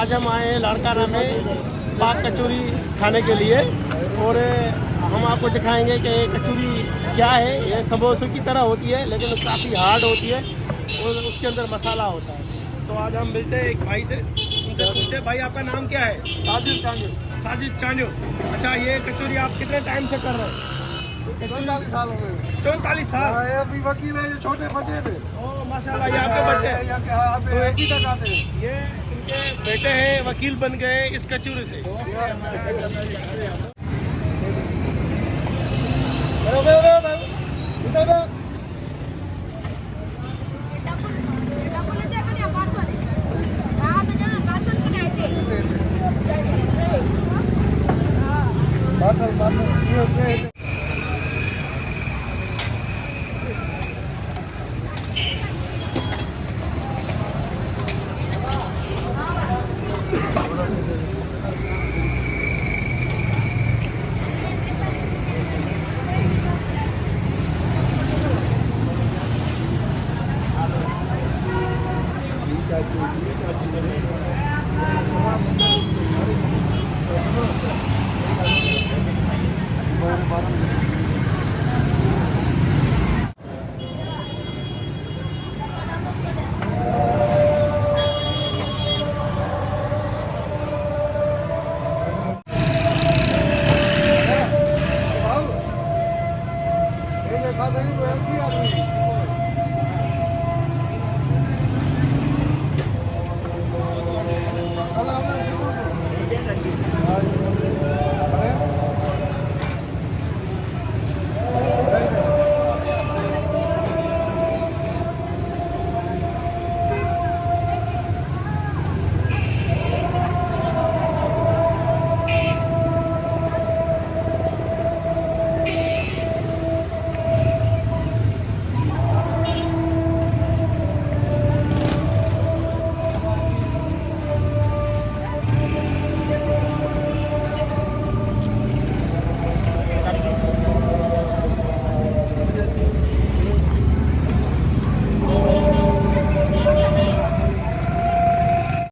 आज हम आए हैं लाड़काना में पाक कचौरी खाने के लिए और हम आपको दिखाएंगे कि ये कचौरी क्या है। ये समोसों की तरह होती है लेकिन काफ़ी हार्ड होती है और उसके अंदर मसाला होता है। तो आज हम मिलते हैं एक भाई से, उनसे पूछते हैं भाई आपका नाम क्या है? साजिद चांजू। साजिद चांजू। अच्छा, ये कचौरी आप कितने टाइम से कर रहे हैं? 44 साल हो गए। 44 साल। ये अभी वकील है, ये छोटे बच्चे थे। ओह माशाल्लाह, ये आपके बच्चे हैं? तो अभी तक आते हैं। ये इनके बेटे हैं, वकील बन गए इस कचौरी से। Thank you.